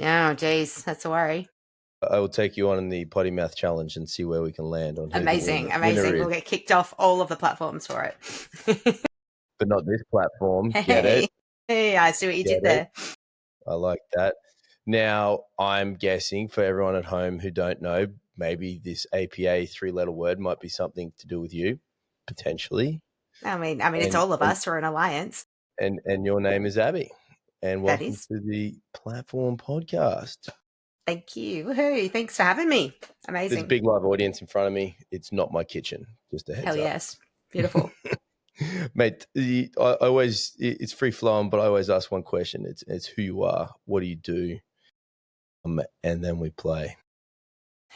Oh, geez, that's a worry. I will take you on in the potty mouth challenge and see where we can land on who Amazing, the winner We'll is. get kicked off all of the platforms for it. But not this platform. Get Hey, it? hey, I see what you Get did it? there. I like that. Now, I'm guessing for everyone at home who don't know, maybe this APA 3-letter word might be something to do with you, potentially. I mean, it's all of us. We're an alliance. And your name is Abbi. And That welcome is. to the Platform Podcast. Thank you. Woohoo. Thanks for having me. Amazing. There's a big live audience in front of me. It's not my kitchen. Just a heads Hell up. yes. Beautiful. Mate, I always, it's free flowing, but I always ask one question. It's who you are, what do you do, and then we play.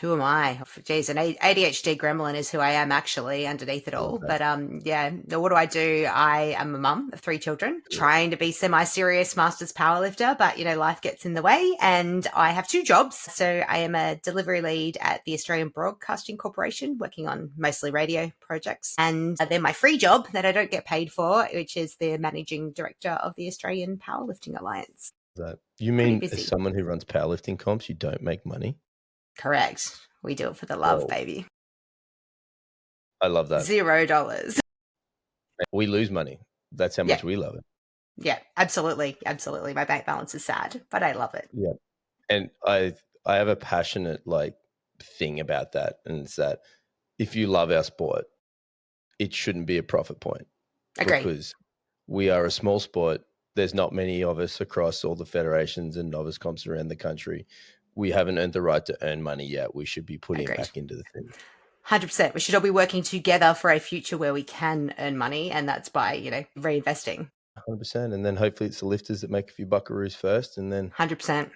Who am I? Geez, an ADHD gremlin is who I am actually underneath it all. But yeah, what do? I am a mum of 3 children, trying to be semi-serious masters powerlifter, but life gets in the way. And I have 2 jobs. So I am a delivery lead at the Australian Broadcasting Corporation, working on mostly radio projects. And then my free job that I don't get paid for, which is the managing director of the Australian Powerlifting Alliance. You mean as someone who runs powerlifting comps, you don't make money? Correct. We do it for the love, baby. I love that. $0. We lose money. That's how much we love it. Yeah, absolutely. Absolutely. My bank balance is sad, but I love it. Yeah. And I have a passionate thing about that. And it's that if you love our sport, it shouldn't be a profit point. Agree. Because we are a small sport. There's not many of us across all the federations and novice comps around the country. We haven't earned the right to earn money yet. We should be putting it back into the thing. 100%. We should all be working together for a future where we can earn money, and that's by, reinvesting. 100%. And then hopefully it's the lifters that make a few buckaroos first, and then 100%.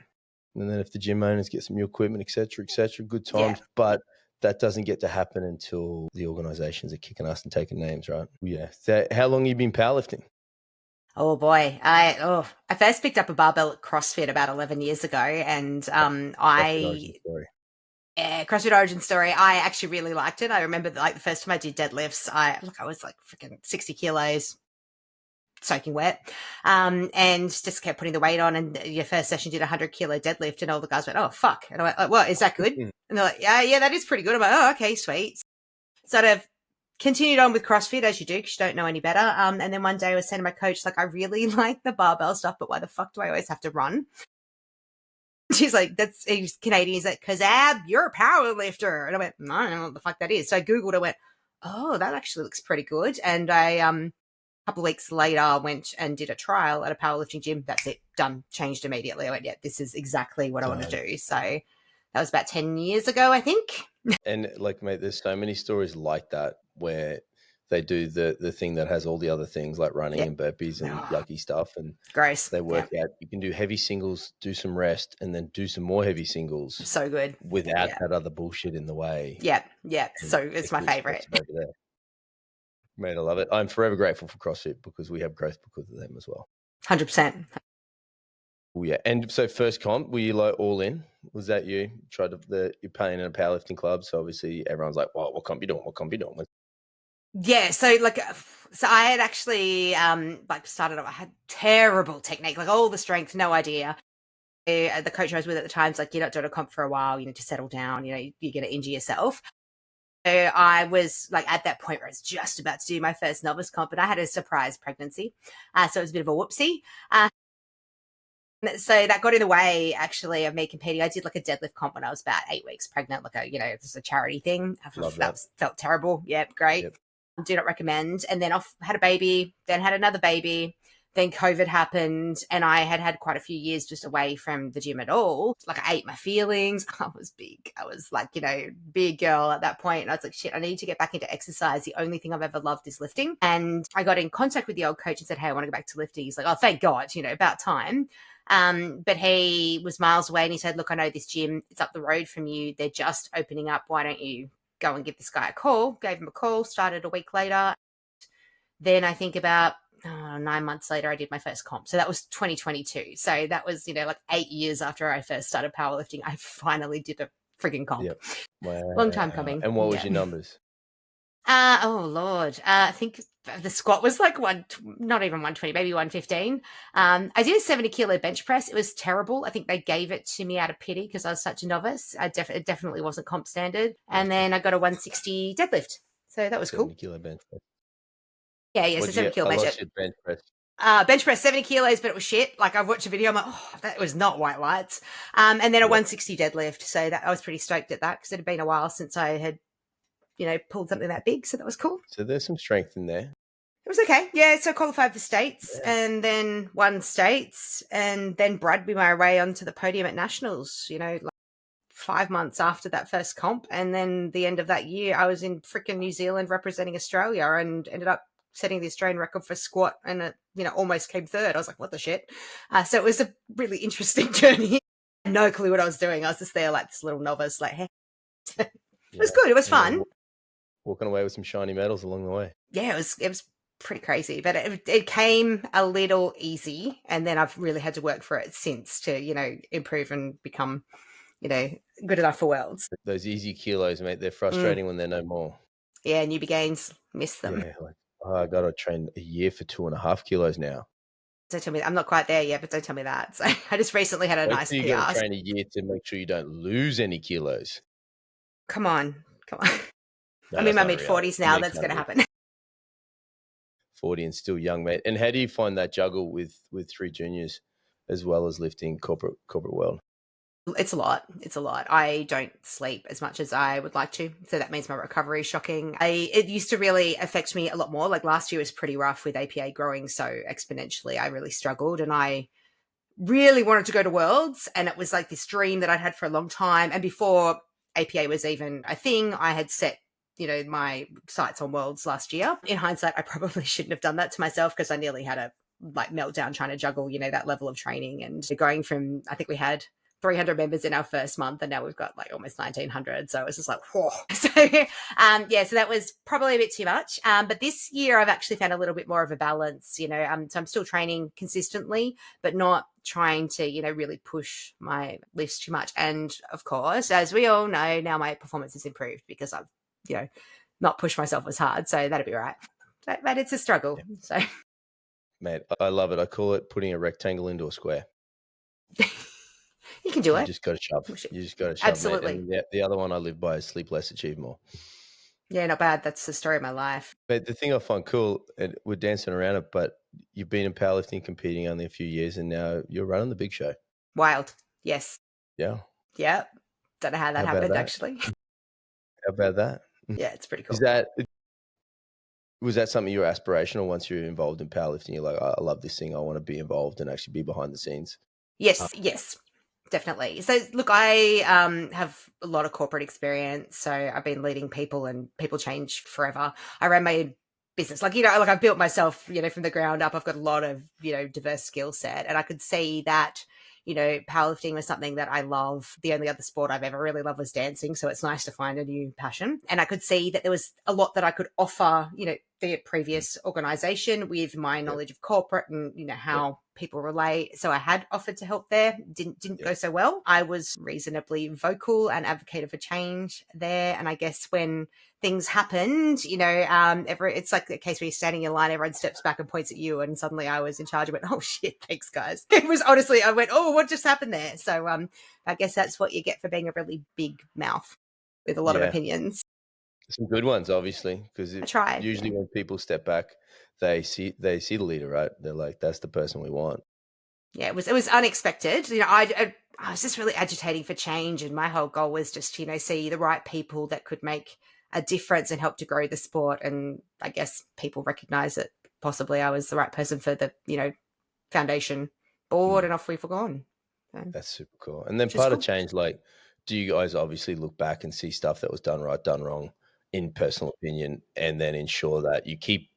And then if the gym owners get some new equipment, et cetera, good times. Yeah. But that doesn't get to happen until the organizations are kicking us and taking names, right? Yeah. So how long have you been powerlifting? Oh boy. I first picked up a barbell at CrossFit about 11 years ago, and CrossFit origin story. I actually really liked it. I remember the first time I did deadlifts, I was freaking 60 kilos, soaking wet, and just kept putting the weight on. And your first session did 100 kilo deadlift, and all the guys went, "Oh fuck!" And I went, "Well, is that good?" And they're like, "Yeah, that is pretty good." I'm like, "Oh, okay, sweet." Sort of continued on with CrossFit as you do, because you don't know any better. And then one day I was saying to my coach, I really like the barbell stuff, but why the fuck do I always have to run? She's like, he's Canadian. He's like, "'Cause Ab, you're a power lifter." And I went, "No, I don't know what the fuck that is." So I Googled, I went, "Oh, that actually looks pretty good." And I, a couple of weeks later, went and did a trial at a powerlifting gym. That's it. Done. Changed immediately. I went, yeah, this is exactly what I want to do. So that was about 10 years ago, I think. And mate, there's so many stories like that where they do the thing that has all the other things like running and burpees and yucky stuff. And gross. They work out. You can do heavy singles, do some rest, and then do some more heavy singles. So good. Without that other bullshit in the way. Yeah. So it's my favorite. Over there. Mate, I love it. I'm forever grateful for CrossFit because we have growth because of them as well. 100%. Oh, yeah. And so first comp, were you all in? Was that you? You're playing in a powerlifting club, so obviously everyone's like, "Well, what comp you doing? What comp you doing?" Yeah, so I had actually started off. I had terrible technique, all the strength, no idea. The coach I was with at the time's like, "You're not doing a comp for a while. You need to settle down. You're going to injure yourself." So I was at that point where I was just about to do my first novice comp, and I had a surprise pregnancy, so it was a bit of a whoopsie. So that got in the way, actually, of me competing. I did a deadlift comp when I was about 8 weeks pregnant, just a charity thing. That felt terrible. Yeah, great. Yep. Do not recommend. And then had a baby, then had another baby. Then COVID happened, and I had quite a few years just away from the gym at all. I ate my feelings. I was big. I was big girl at that point. And I was like, shit, I need to get back into exercise. The only thing I've ever loved is lifting. And I got in contact with the old coach and said, "Hey, I want to go back to lifting." He's like, "Oh, thank God, about time." But he was miles away, and he said, "Look, I know this gym. It's up the road from you. They're just opening up. Why don't you go and give this guy a call?" Gave him a call, started a week later. Then I think about 9 months later, I did my first comp. So that was 2022. So that was, 8 years after I first started powerlifting, I finally did a frigging comp. Yep. Wow. Long time coming. And what was your numbers? Oh, Lord. I think The squat was like not even 120, maybe 115. I did a 70 kilo bench press. It was terrible. I think they gave it to me out of pity because I was such a novice. It definitely wasn't comp standard. And then I got a 160 deadlift. So that was cool. 70 kilo bench press. Yeah. So 70 kilo bench. Bench press. Bench press 70 kilos, but it was shit. Like I've watched a video, I'm like, oh, that was not white lights. And then a 160 deadlift. So that I was pretty stoked at that because it had been a while since I had, pulled something that big. So that was cool. So there's some strength in there. It was okay. Yeah, so I qualified for states and then won states and then brad my way onto the podium at nationals, like 5 months after that first comp. And then the end of that year, I was in freaking New Zealand representing Australia and ended up setting the Australian record for squat and it, almost came third. I was like, what the shit? So it was a really interesting journey. No clue what I was doing. I was just there like this little novice, like, hey. It was good. It was fun. Walking away with some shiny medals along the way. Yeah, it was pretty crazy, but it came a little easy, and then I've really had to work for it since to improve and become good enough for worlds. Those easy kilos, mate, they're frustrating when they're no more. Yeah, newbie gains, miss them. Yeah, like I got to train a year for 2.5 kilos now. Don't tell me I'm not quite there yet, but don't tell me that. So I just recently had a nice PR. You got to train a year to make sure you don't lose any kilos. Come on. No, I'm in my mid-40s now. That's going to happen. 40 and still young, mate. And how do you find that juggle with 3 juniors as well as lifting corporate world? It's a lot. I don't sleep as much as I would like to. So that means my recovery is shocking. It used to really affect me a lot more. Like last year was pretty rough with APA growing so exponentially. I really struggled and I really wanted to go to Worlds. And it was like this dream that I'd had for a long time. And before APA was even a thing, I had set my sights on Worlds last year. In hindsight, I probably shouldn't have done that to myself because I nearly had a meltdown trying to juggle, that level of training and going from, I think we had 300 members in our first month and now we've got almost 1900. So it was just like, whoa. So, so that was probably a bit too much. But this year I've actually found a little bit more of a balance, so I'm still training consistently, but not trying to, really push my lifts too much. And of course, as we all know, now my performance has improved because I've, not push myself as hard. So that'd be right. But it's a struggle. Yeah. So, mate, I love it. I call it putting a rectangle into a square. You can do it. You just got to shove. Absolutely. And the other one I live by is sleep less, achieve more. Yeah, not bad. That's the story of my life. But the thing I find cool, and we're dancing around it, but you've been in powerlifting competing only a few years and now you're running the big show. Wild. Yes. Yeah. Yeah. Don't know how that happened, actually. How about that? Yeah, it's pretty cool. Was that something you were aspirational once you're involved in powerlifting? You're like, I love this thing. I want to be involved and actually be behind the scenes. Yes, definitely. So look, I have a lot of corporate experience. So I've been leading people and people change forever. I ran my business, I've built myself, from the ground up. I've got a lot of, diverse skill set, and I could see that, powerlifting was something that I love. The only other sport I've ever really loved was dancing. So it's nice to find a new passion. And I could see that there was a lot that I could offer, the previous organization with my knowledge of corporate and, how people relate. So I had offered to help there. Didn't go so well. I was reasonably vocal and advocated for change there. And I guess when things happened, it's like the case where you're standing in line, everyone steps back and points at you, and suddenly I was in charge. I went, oh shit, thanks guys. It was honestly, I went, oh, what just happened there? So I guess that's what you get for being a really big mouth with a lot of opinions. Some good ones, obviously, because usually when people step back, they see the leader, right? They're like, that's the person we want. Yeah, it was unexpected. I was just really agitating for change, and my whole goal was just see the right people that could make a difference and help to grow the sport. And I guess people recognize that possibly I was the right person for the foundation board, and off we've gone. So, that's super cool. And then part of change, do you guys obviously look back and see stuff that was done right, done wrong, in personal opinion, and then ensure that you keep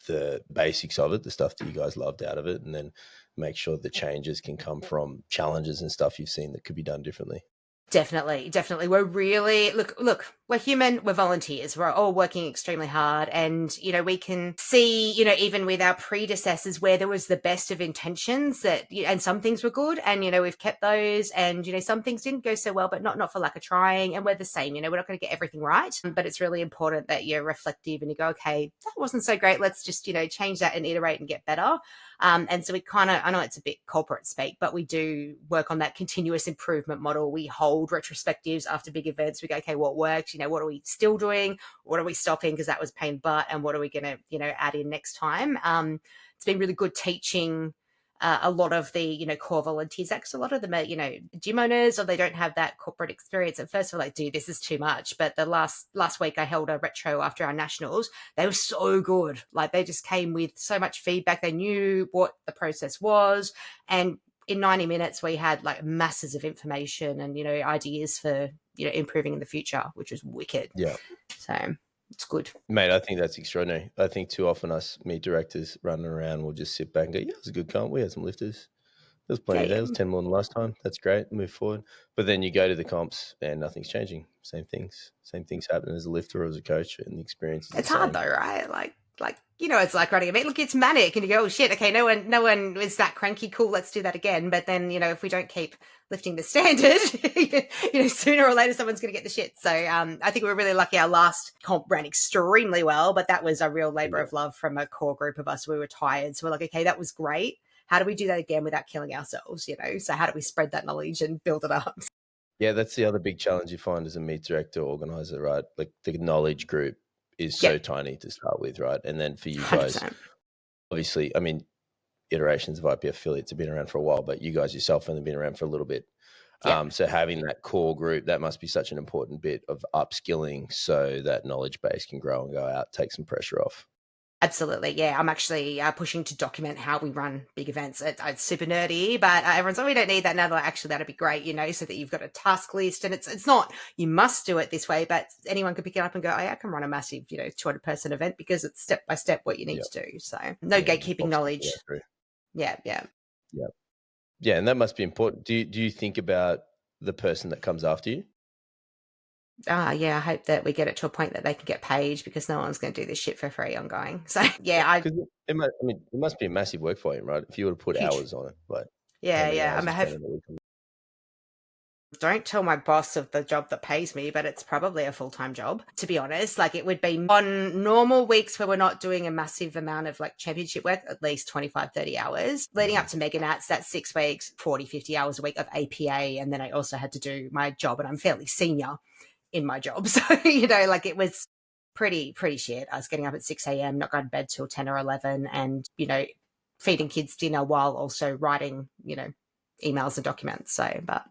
the basics of it, the stuff that you guys loved out of it, and then make sure the changes can come from challenges and stuff you've seen that could be done differently? Definitely. We're really, look, we're human, we're volunteers, we're all working extremely hard. And, we can see, even with our predecessors where there was the best of intentions and some things were good. And, we've kept those and, some things didn't go so well, but not for lack of trying. And we're the same, we're not going to get everything right. But it's really important that you're reflective and you go, okay, that wasn't so great. Let's just, change that and iterate and get better. And so we I know it's a bit corporate speak, but we do work on that continuous improvement model. We hold retrospectives after big events. We go, okay, what worked? What are we still doing? What are we stopping? Because that was pain in the butt. And what are we going to, add in next time? It's been really good teaching a lot of the, core volunteers, actually, a lot of them are, gym owners, or they don't have that corporate experience. At first, we're like, dude, this is too much. But the last week I held a retro after our nationals. They were so good. Like, they just came with so much feedback. They knew what the process was. And in 90 minutes, we had like masses of information and, ideas for, improving in the future, which was wicked. Yeah. So it's good. Mate, I think that's extraordinary. I think too often us meet directors running around will just sit back and go, yeah, it was a good comp. We had some lifters. There's plenty there. There's 10 more than last time. That's great. Move forward. But then you go to the comps and nothing's changing. Same things happen as a lifter or as a coach, and the experience is it's hard though, right? Like it's like running a meet. Look, it's manic, and you go, oh shit, okay, no one is that cranky. Cool, let's do that again. But then, if we don't keep lifting the standard, sooner or later someone's going to get the shit. So I think we're really lucky. Our last comp ran extremely well, but that was a real labor of love from a core group of us. We were tired, so we're like, okay, that was great. How do we do that again without killing ourselves? So how do we spread that knowledge and build it up? Yeah, that's the other big challenge you find as a meet director or organizer, right? Like the knowledge group is so tiny to start with, right? And then for you guys, 100%. Obviously, I mean, iterations of IPF affiliates have been around for a while, but you guys yourself have only been around for a little bit. So having that core group, that must be such an important bit of upskilling so that knowledge base can grow and go out, take some pressure off. Absolutely. Yeah. I'm actually pushing to document how we run big events. It's super nerdy, but everyone's like, we don't need that now. Like, actually, that'd be great, so that you've got a task list, and it's not, you must do it this way, but anyone can pick it up and go, oh, yeah, I can run a massive, 200 person event because it's step by step what you need to do. So no gatekeeping knowledge. Yeah. And that must be important. Do you think about the person that comes after you? I hope that we get it to a point that they can get paid, because no one's going to do this shit for free ongoing. So it must be a massive work for you, right? If you were to put hours on it, like don't tell my boss of the job that pays me, but it's probably a full-time job, to be honest. Like, it would be on normal weeks where we're not doing a massive amount of like championship work, at least 25, 30 hours. Leading up to Mega Nats, that's 6 weeks, 40, 50 hours a week of APA. And then I also had to do my job, and I'm fairly senior in my job. So, it was pretty shit. I was getting up at 6 a.m., not going to bed till 10 or 11, and, feeding kids dinner while also writing, emails and documents. So, but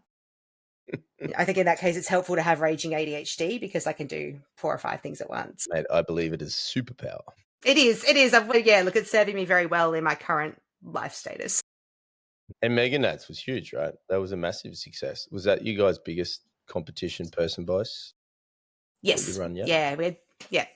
I think in that case, it's helpful to have raging ADHD, because I can do 4 or 5 things at once. Mate, I believe it is superpower. It is. Look, it's serving me very well in my current life status. And Mega Nats was huge, right? That was a massive success. Was that you guys' biggest competition person boss? Yes. Run, yeah, we had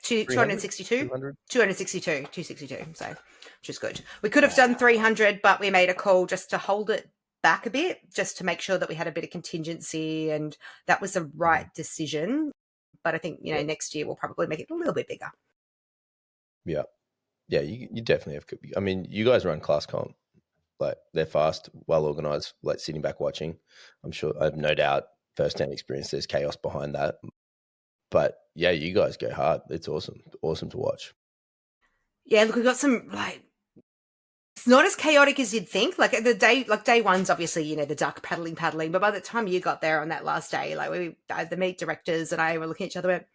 262, 262, so which is good. We could have done 300, but we made a call just to hold it back a bit, just to make sure that we had a bit of contingency, and that was the right decision. But I think, next year we'll probably make it a little bit bigger. Yeah. You definitely have. I mean, you guys run class comp. Like, they're fast, well organized, like sitting back watching. I'm sure, I have no doubt, firsthand experience, there's chaos behind that. But yeah, you guys go hard. It's awesome to watch. Yeah, look, we've got some, like, it's not as chaotic as you'd think. Like, day one's obviously, the duck paddling. But by the time you got there on that last day, like, the meet directors and I were looking at each other, went,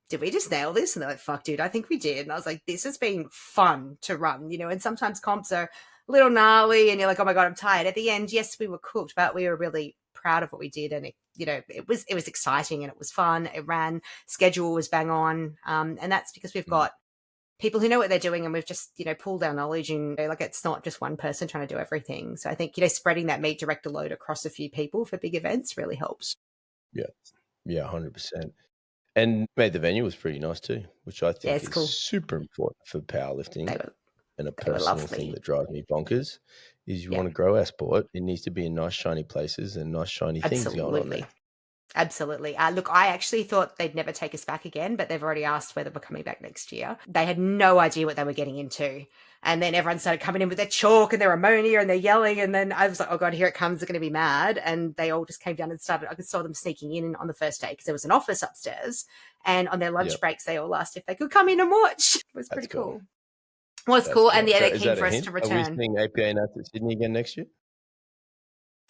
did we just nail this? And they're like, fuck, dude, I think we did. And I was like, this has been fun to run, and sometimes comps are a little gnarly and you're like, oh my God, I'm tired. At the end, yes, we were cooked, but we were really proud of what we did. And it was exciting and it was fun. It ran, schedule was bang on. And that's because we've got people who know what they're doing, and we've just, pulled our knowledge, and like, it's not just one person trying to do everything. So I think, spreading that meet director load across a few people for big events really helps. Yeah. 100%. And mate, the venue was pretty nice too, which I think is cool. Super important for powerlifting. And a personal thing that drives me bonkers is you want to grow our sport, it needs to be in nice, shiny places and nice, shiny things going on there. Absolutely. Look, I actually thought they'd never take us back again, but they've already asked whether we're coming back next year. They had no idea what they were getting into. And then everyone started coming in with their chalk and their ammonia and they're yelling. And then I was like, oh God, here it comes. They're going to be mad. And they all just came down and started. I saw them sneaking in on the first day because there was an office upstairs. And on their lunch breaks, they all asked if they could come in and watch. It was pretty cool. It was cool. And yeah, they're keen for us to return. Are we seeing APA Nats at Sydney again next year?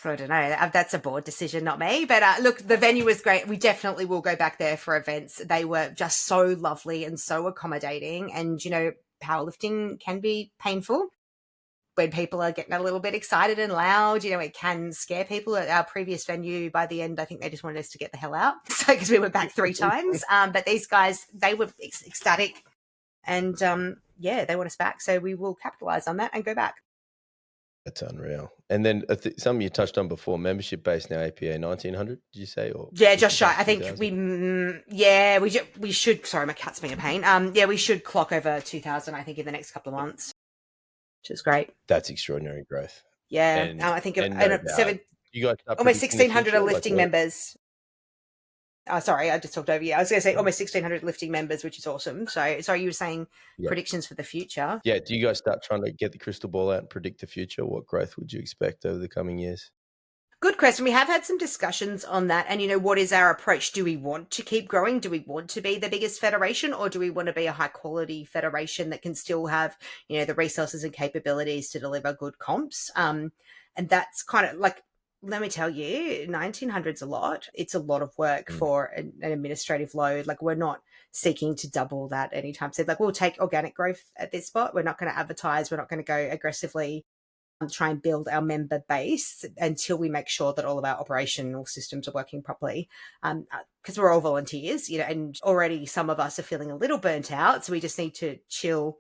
I don't know. That's a board decision, not me. But look, the venue was great. We definitely will go back there for events. They were just so lovely and so accommodating. And, you know, powerlifting can be painful when people are getting a little bit excited and loud. You know, it can scare people. At our previous venue, by the end, I think they just wanted us to get the hell out. So, because we were back 3 times. But these guys, they were ecstatic. And, yeah, they want us back. So we will capitalize on that and go back. That's unreal. And then something you touched on before, membership base now, APA 1900, did you say? Or yeah, just shy. I think we should, sorry, my cat's being a pain. Yeah, we should clock over 2000, I think, in the next couple of months, which is great. That's extraordinary growth. Yeah. And, I think you guys almost 1,600 lifting members. Sorry, I just talked over you. I was going to say almost 1,600 lifting members, which is awesome. So, sorry, you were saying predictions for the future. Yeah, do you guys start trying to get the crystal ball out and predict the future? What growth would you expect over the coming years? Good question. We have had some discussions on that. And, you know, what is our approach? Do we want to keep growing? Do we want to be the biggest federation? Or do we want to be a high-quality federation that can still have, you know, the resources and capabilities to deliver good comps? And that's kind of like, let me tell you, 1,900's a lot. It's a lot of work for an administrative load. Like, we're not seeking to double that anytime soon. Like, we'll take organic growth at this spot. We're not going to advertise. We're not going to go aggressively try and build our member base until we make sure that all of our operational systems are working properly. Because we're all volunteers, you know, and already some of us are feeling a little burnt out. So we just need to chill,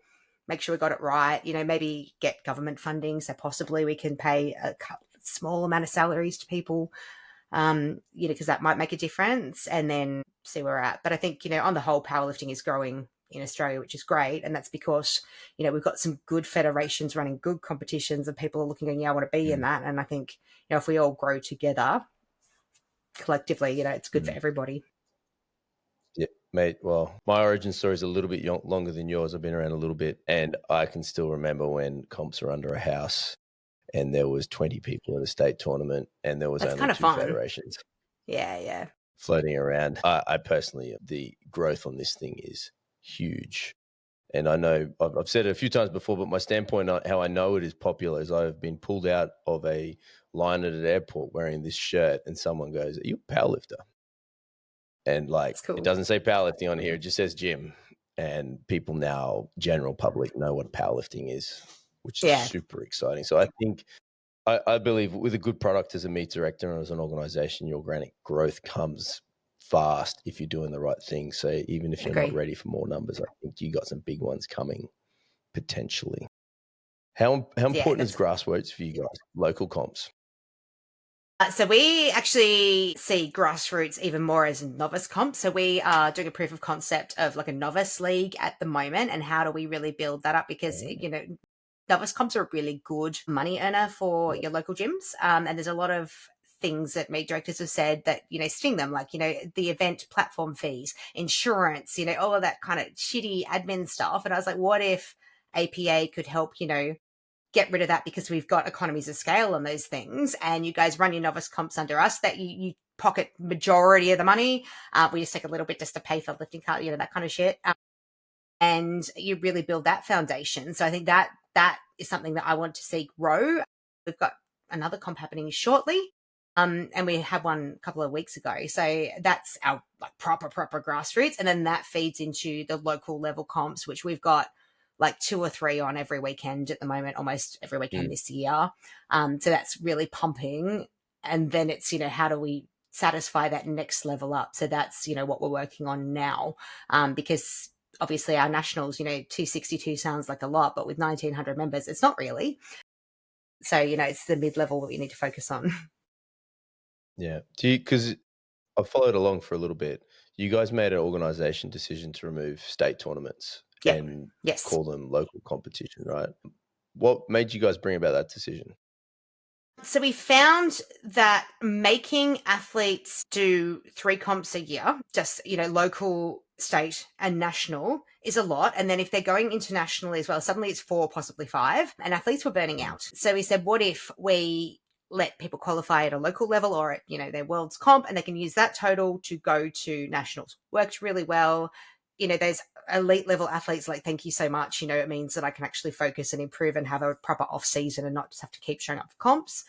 make sure we got it right, you know, maybe get government funding. So possibly we can pay a small amount of salaries to people, you know, because that might make a difference, and then see where we're at. But I think, you know, on the whole, powerlifting is growing in Australia, which is great. And that's because, you know, we've got some good federations running good competitions and people are looking and, yeah, I want to be in that. And I think, you know, if we all grow together collectively, you know, it's good for everybody. Yeah, mate. Well, my origin story is a little bit longer than yours. I've been around a little bit, and I can still remember when comps are under a house and there was 20 people in a state tournament and there was only 2 federations. Yeah. Floating around. I personally, the growth on this thing is huge. And I know I've said it a few times before, but my standpoint on how I know it is popular is I've been pulled out of a line at an airport wearing this shirt and someone goes, "Are you a powerlifter?" And like, it doesn't say powerlifting on here. It just says gym. And people now, general public, know what powerlifting is, which is super exciting. So I think, I believe with a good product as a meet director and as an organization, your organic growth comes fast if you're doing the right thing. So even if you're not ready for more numbers, I think you got some big ones coming potentially. How important is Grassroots for you guys, local comps? So we actually see Grassroots even more as a novice comp. So we are doing a proof of concept of like a novice league at the moment. And how do we really build that up? Because, you know, novice comps are a really good money earner for your local gyms. And there's a lot of things that meet directors have said that, you know, sting them, like, you know, the event platform fees, insurance, you know, all of that kind of shitty admin stuff. And I was like, what if APA could help, you know, get rid of that, because we've got economies of scale on those things, and you guys run your novice comps under us, that you pocket majority of the money. We just take a little bit just to pay for lifting cart, you know, that kind of shit. And you really build that foundation. So I think that is something that I want to see grow. We've got another comp happening shortly. And we had one a couple of weeks ago. So that's our like proper Grassroots. And then that feeds into the local level comps, which we've got like 2 or 3 on every weekend at the moment, almost every weekend this year. So that's really pumping. And then it's, you know, how do we satisfy that next level up? So that's, you know, what we're working on now. Because obviously our nationals, you know, 262 sounds like a lot, but with 1,900 members, it's not really. So, you know, it's the mid-level that we need to focus on. Yeah. Because I've followed along for a little bit. You guys made an organisation decision to remove state tournaments and call them local competition, right? What made you guys bring about that decision? So we found that making athletes do 3 comps a year, just, local, state and national, is a lot. And then if they're going internationally as well, suddenly it's 4, possibly 5, and athletes were burning out. So we said, what if we let people qualify at a local level or at, their world's comp, and they can use that total to go to nationals? Worked really well. Those elite level athletes, like, thank you so much. It means that I can actually focus and improve and have a proper off season and not just have to keep showing up for comps.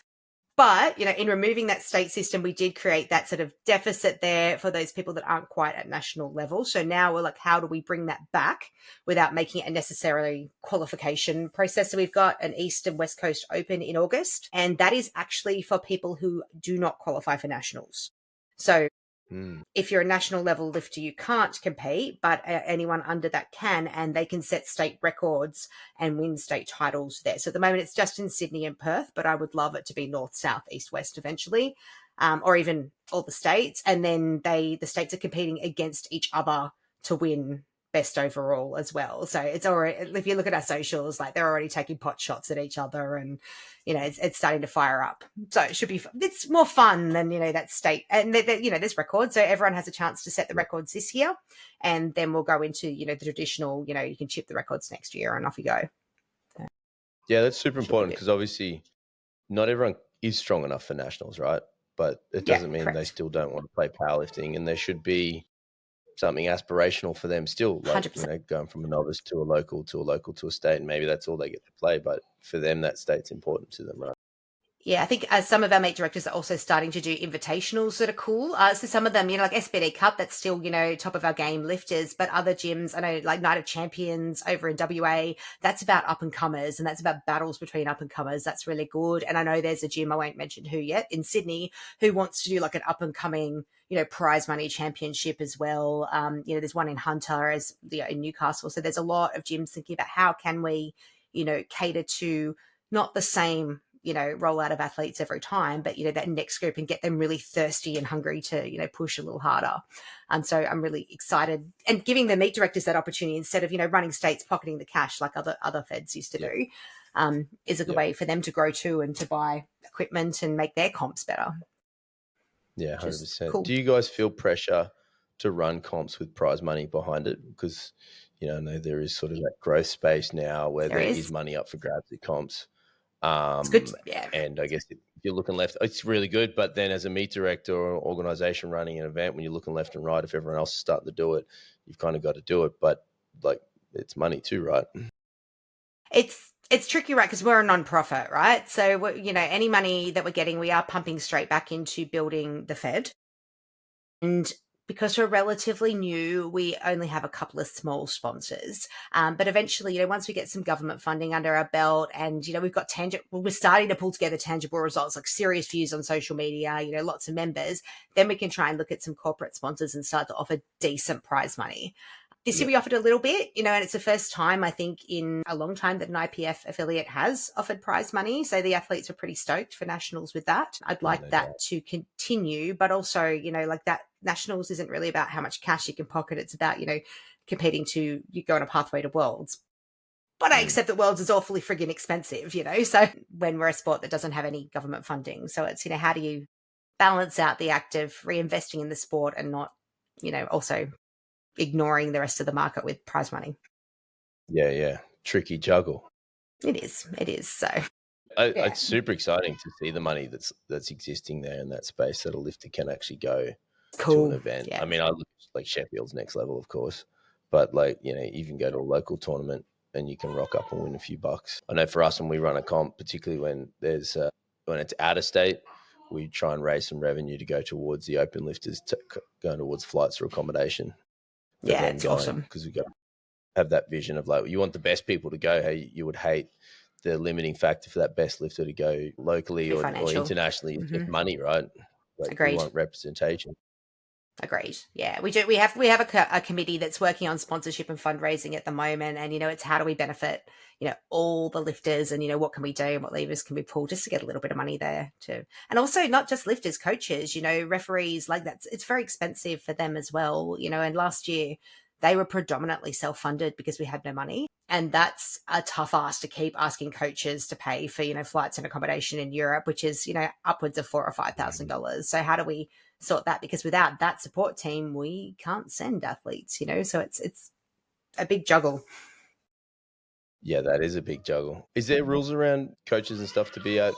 But, in removing that state system, we did create that sort of deficit there for those people that aren't quite at national level. So now we're like, how do we bring that back without making it a necessarily qualification process? So we've got an East and West Coast Open in August, and that is actually for people who do not qualify for nationals. So if you're a national level lifter, you can't compete, but anyone under that can, and they can set state records and win state titles there. So at the moment, it's just in Sydney and Perth, but I would love it to be north, south, east, west eventually, or even all the states. And then the states are competing against each other to win best overall as well. So it's already, if you look at our socials, like, they're already taking pot shots at each other, and it's starting to fire up. So it should be, it's more fun than that state, and there's records, so everyone has a chance to set the records this year, and then we'll go into the traditional, you can chip the records next year, and off you go. Yeah, that's super important, because obviously not everyone is strong enough for nationals, right? But it doesn't mean they still don't want to play powerlifting, and there should be something aspirational for them still, like 100%. Going from a novice to a local to a state, and maybe that's all they get to play, but for them that state's important to them, right? Yeah, I think some of our meet directors are also starting to do invitationals that are cool. So some of them, like SBD Cup, that's still, top of our game lifters, but other gyms, I know, like Night of Champions over in WA, that's about up and comers, and that's about battles between up and comers. That's really good. And I know there's a gym, I won't mention who yet, in Sydney, who wants to do like an up and coming, prize money championship as well. There's one in Hunter, as in Newcastle. So there's a lot of gyms thinking about how can we, cater to not the same rollout of athletes every time, but that next group, and get them really thirsty and hungry to push a little harder. And so I'm really excited, and giving the meet directors that opportunity, instead of running states pocketing the cash like other feds used to do, is a good way for them to grow too, and to buy equipment and make their comps better. Yeah, 100%. Cool. Do you guys feel pressure to run comps with prize money behind it? Because I know there is sort of that growth space now where there is money up for grabs at comps. It's good. Yeah. And I guess if you're looking left, it's really good. But then as a meet director or organization running an event, when you're looking left and right, if everyone else is starting to do it, you've kind of got to do it. But like, it's money too, right? It's tricky, right? Because we're a non-profit, right? So, any money that we're getting, we are pumping straight back into building the Fed. And because we're relatively new, we only have a couple of small sponsors. But eventually, once we get some government funding under our belt, and, we've got we're starting to pull together tangible results, like serious views on social media, lots of members, then we can try and look at some corporate sponsors and start to offer decent prize money. This year we offered a little bit, and it's the first time, I think, in a long time that an IPF affiliate has offered prize money. So the athletes are pretty stoked for nationals with that. I'd like that to continue, but also, like, that nationals isn't really about how much cash you can pocket. It's about, competing to, you go on a pathway to worlds. But I accept that worlds is awfully friggin' expensive, so when we're a sport that doesn't have any government funding. So it's, how do you balance out the act of reinvesting in the sport and not, also ignoring the rest of the market with prize money? Yeah. Tricky juggle. It is. So it's super exciting to see the money that's existing there in that space, that a lifter can actually go to an event. Yeah. I mean, I look like Sheffield's next level, of course, but like, you can go to a local tournament and you can rock up and win a few bucks. I know for us, when we run a comp, particularly when there's when it's out of state, we try and raise some revenue to go towards the open lifters, going towards flights or accommodation. Yeah, it's awesome, because we got to have that vision of, like, you want the best people to go. Hey, you would hate the limiting factor for that best lifter to go locally or internationally. It's just money, right? Like, agreed. We want representation. Agreed. Yeah, we do. We have a committee that's working on sponsorship and fundraising at the moment, and it's how do we benefit all the lifters, and what can we do, and what levers can we pull just to get a little bit of money there too. And also not just lifters, coaches, referees, like it's very expensive for them as well. And last year they were predominantly self-funded because we had no money. And that's a tough ask to keep asking coaches to pay for, flights and accommodation in Europe, which is, upwards of $4,000 or $5,000. So how do we sort that? Because without that support team, we can't send athletes, so it's a big juggle. Yeah, that is a big juggle. Is there rules around coaches and stuff to be at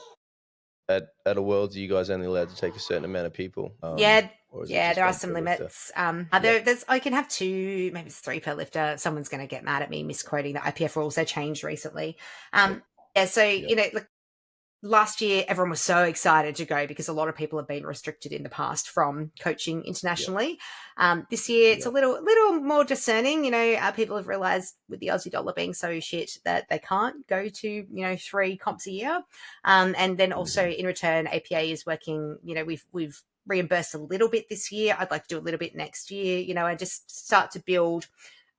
a Worlds? Are you guys only allowed to take a certain amount of people? There are some limits. There's I can have 2, maybe it's 3 per lifter. Someone's going to get mad at me misquoting the IPF rules. They changed recently. Look, last year everyone was so excited to go because a lot of people have been restricted in the past from coaching internationally. This year it's a little more discerning. People have realized with the Aussie dollar being so shit that they can't go to 3 comps a year. And then also in return, APA is working. We've reimbursed a little bit this year. I'd like to do a little bit next year. And just start to build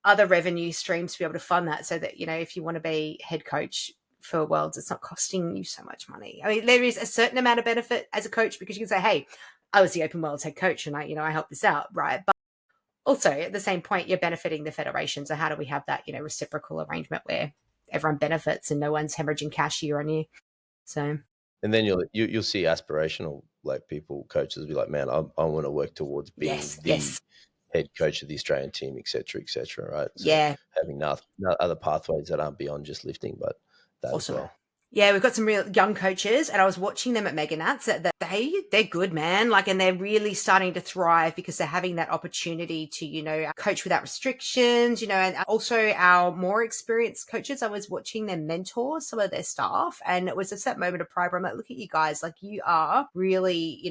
other revenue streams to be able to fund that, so that if you want to be head coach for Worlds, it's not costing you so much money. I mean, there is a certain amount of benefit as a coach because you can say, hey, I was the Open Worlds head coach and I helped this out, right? But also at the same point, you're benefiting the federation. So how do we have that, reciprocal arrangement where everyone benefits and no one's hemorrhaging cash year on year? So, and then you'll see aspirational people, coaches be like, man, I want to work towards being the head coach of the Australian team, et cetera, right? So having other pathways that aren't beyond just lifting, but that awesome. As well. Yeah, we've got some real young coaches, and I was watching them at Mega Nats. They're good, man. And they're really starting to thrive because they're having that opportunity to, coach without restrictions, and also our more experienced coaches. I was watching them mentor some of their staff, and it was just that moment of pride where I'm like, look at you guys, you are really,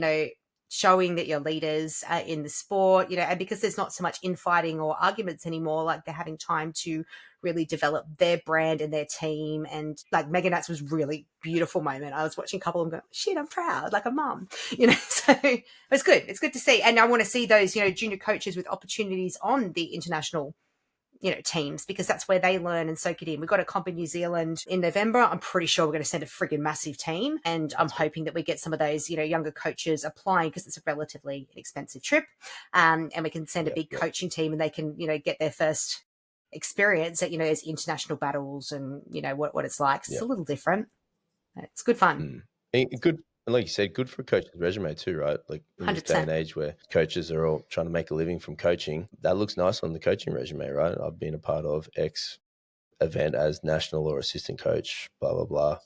showing that you're leaders in the sport, and because there's not so much infighting or arguments anymore, they're having time to really develop their brand and their team. And Mega Nats was really beautiful moment. I was watching a couple of them go, shit, I'm proud, like a mum, so it's good. It's good to see. And I want to see those, junior coaches with opportunities on the international teams, because that's where they learn and soak it in. We've got a comp in New Zealand in November. I'm pretty sure we're going to send a friggin' massive team. And I'm hoping that we get some of those, younger coaches applying, because it's a relatively inexpensive trip. And we can send a big coaching team and they can, get their first experience at, there's international battles and, what it's like. It's a little different. It's good fun. Good. And like you said, good for a coach's resume too, right? In this day and age where coaches are all trying to make a living from coaching, that looks nice on the coaching resume, right? I've been a part of X event as national or assistant coach, blah, blah, blah.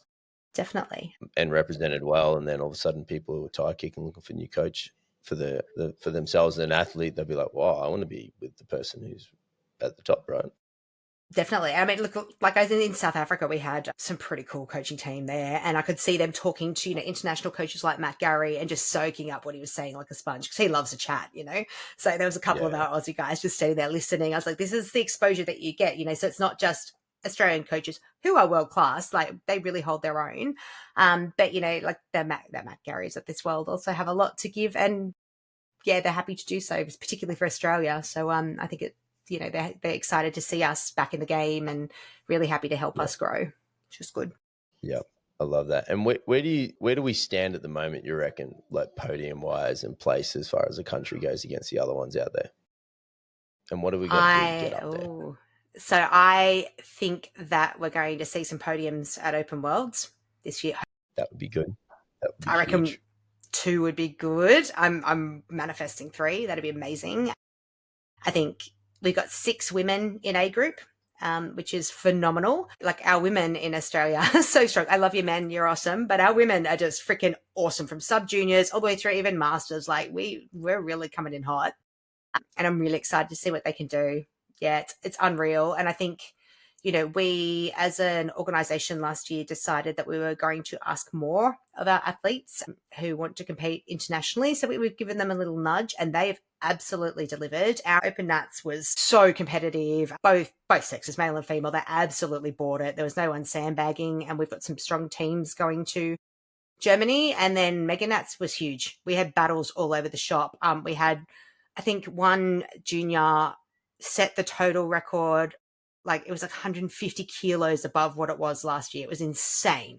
Definitely. And represented well. And then all of a sudden people who are tire kicking looking for a new coach for for themselves as an athlete, they'll be like, wow, I want to be with the person who's at the top, right? Definitely. I mean, look, I was in South Africa, we had some pretty cool coaching team there, and I could see them talking to, international coaches like Matt Gary and just soaking up what he was saying like a sponge, because he loves to chat, So there was a couple of our Aussie guys just sitting there listening. I was like, this is the exposure that you get, so it's not just Australian coaches who are world class, they really hold their own. But, the Matt Garys of this world also have a lot to give, and they're happy to do so, particularly for Australia. So I think they're excited to see us back in the game and really happy to help us grow, which is good. Yeah, I love that. And where do we stand at the moment, you reckon, podium wise and place as far as the country goes against the other ones out there? And what have we got to do to get up there? So I think that we're going to see some podiums at Open Worlds this year. That would be good. I reckon 2 would be good. I'm manifesting 3. That'd be amazing. I think we've got 6 women in A group, which is phenomenal. Our women in Australia are so strong. I love you, men. You're awesome. But our women are just freaking awesome, from sub-juniors all the way through even masters. We're really coming in hot. And I'm really excited to see what they can do. Yeah, it's unreal. And I think, we as an organisation last year decided that we were going to ask more of our athletes who want to compete internationally. So we've given them a little nudge, and they've absolutely delivered. Our Open Nats was so competitive, both sexes, male and female. They absolutely bought it. There was no one sandbagging, and we've got some strong teams going to Germany. And then Mega Nats was huge. We had battles all over the shop. We had, I think, one junior set the total record. It was 150 kilos above what it was last year. It was insane.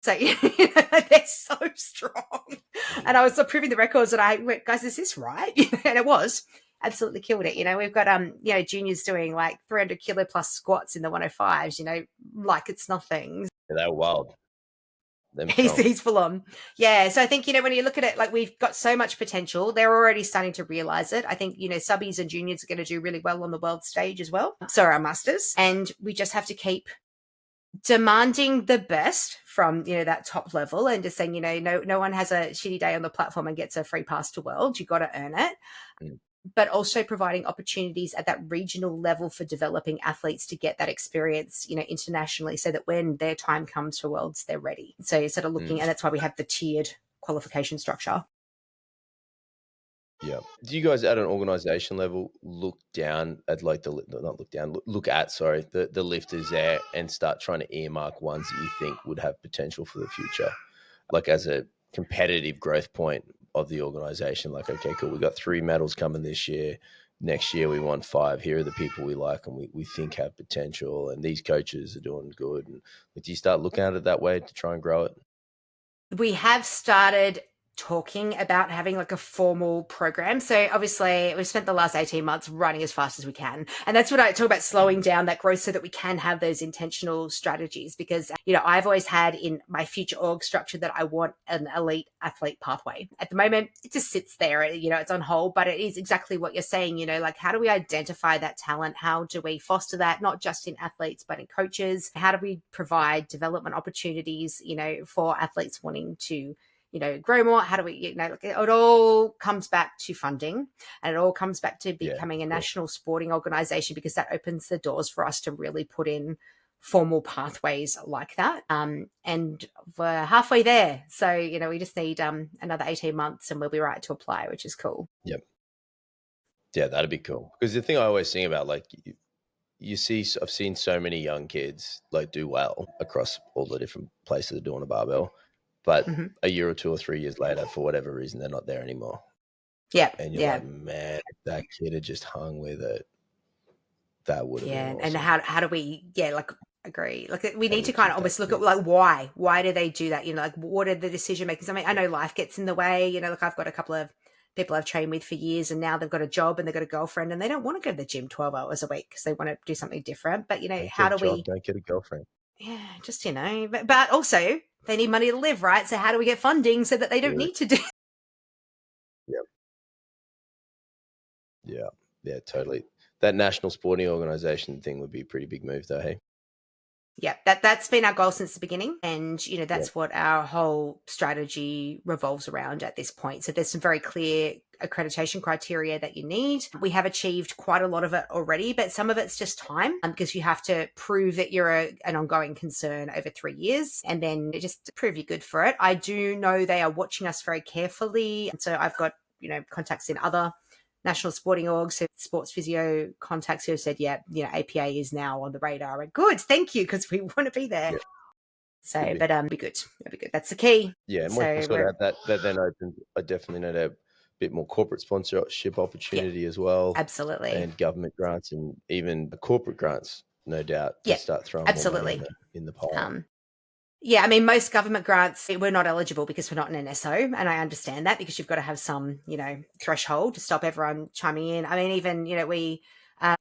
So, they're so strong. And I was approving the records, and I went, guys, is this right? And it was. absolutely killed it. We've got, juniors doing like 300 kilo plus squats in the 105s, like it's nothing. Yeah, they're wild. He's full on. Yeah. So I think, when you look at it, like we've got so much potential, they're already starting to realize it. I think, subbies and juniors are going to do really well on the world stage as well. So are our masters. And we just have to keep demanding the best from, that top level and just saying, no one has a shitty day on the platform and gets a free pass to world. You got to earn it. But also providing opportunities at that regional level for developing athletes to get that experience, internationally, so that when their time comes for worlds, they're ready. So you're sort of looking, and that's why we have the tiered qualification structure. Yeah. Do you guys at an organization level look down at like the lifters there and start trying to earmark ones that you think would have potential for the future, like as a competitive growth point of the organization? Like, okay, cool, we got 3 medals coming this year. Next year we want 5. Here are the people we like and we think have potential, and these coaches are doing good. And do you start looking at it that way to try and grow it? We have started talking about having like a formal program. So obviously we've spent the last 18 months running as fast as we can. And that's what I talk about, slowing down that growth so that we can have those intentional strategies. Because, I've always had in my future org structure that I want an elite athlete pathway. At the moment, it just sits there, it's on hold, but it is exactly what you're saying, like how do we identify that talent? How do we foster that, not just in athletes, but in coaches? How do we provide development opportunities, for athletes wanting to grow more? How do we, it all comes back to funding, and it all comes back to becoming a national sporting organization, because that opens the doors for us to really put in formal pathways like that. And we're halfway there. So, we just need another 18 months and we'll be right to apply, which is cool. Yep. Yeah, that'd be cool. Because the thing I always think about, like, I've seen so many young kids like do well across all the different places they're doing a barbell. But a year or 2 or 3 years later, for whatever reason, they're not there anymore. Yeah. And you're like, man, if that kid had just hung with it, that would have been awesome. And how do we, agree. Like we need to kind of almost look at like why do they do that? Like what are the decision makers? I mean, I know life gets in the way, like I've got a couple of people I've trained with for years, and now they've got a job and they've got a girlfriend, and they don't want to go to the gym 12 hours a week because they want to do something different. But how do we don't get a girlfriend? Yeah, just but also they need money to live, right? So how do we get funding so that they don't need to do? Yeah, totally. That national sporting organization thing would be a pretty big move, though. Hey. Yeah, that's been our goal since the beginning. And, that's what our whole strategy revolves around at this point. So there's some very clear accreditation criteria that you need. We have achieved quite a lot of it already, but some of it's just time, because you have to prove that you're an ongoing concern over 3 years, and then just prove you're good for it. I do know they are watching us very carefully. And so I've got, contacts in other national sporting orgs, so sports physio contacts who have said, APA is now on the radar. And good, thank you, because we want to be there. Yeah. So, but it'll be good. That's the key. Yeah, and once you have that then opens, I definitely know, a bit more corporate sponsorship opportunity as well. Absolutely. And government grants, and even corporate grants, no doubt, to start throwing more money in the pile. Yeah, I mean, most government grants, we're not eligible because we're not an NSO. And I understand that, because you've got to have some, threshold to stop everyone chiming in. I mean, even, we,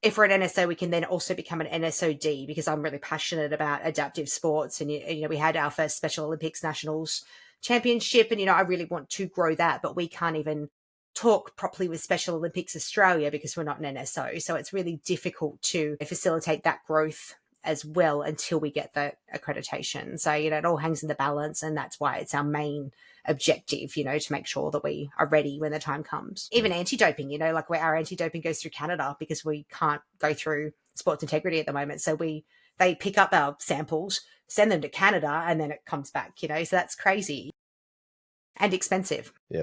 if we're an NSO, we can then also become an NSOD, because I'm really passionate about adaptive sports. And, we had our first Special Olympics Nationals Championship, and, I really want to grow that, but we can't even talk properly with Special Olympics Australia because we're not an NSO. So it's really difficult to facilitate that growth as well until we get the accreditation. So, it all hangs in the balance, and that's why it's our main objective, to make sure that we are ready when the time comes. Even anti-doping, like where our anti-doping goes through Canada, because we can't go through sports integrity at the moment. So they pick up our samples, send them to Canada, and then it comes back, so that's crazy and expensive. Yeah.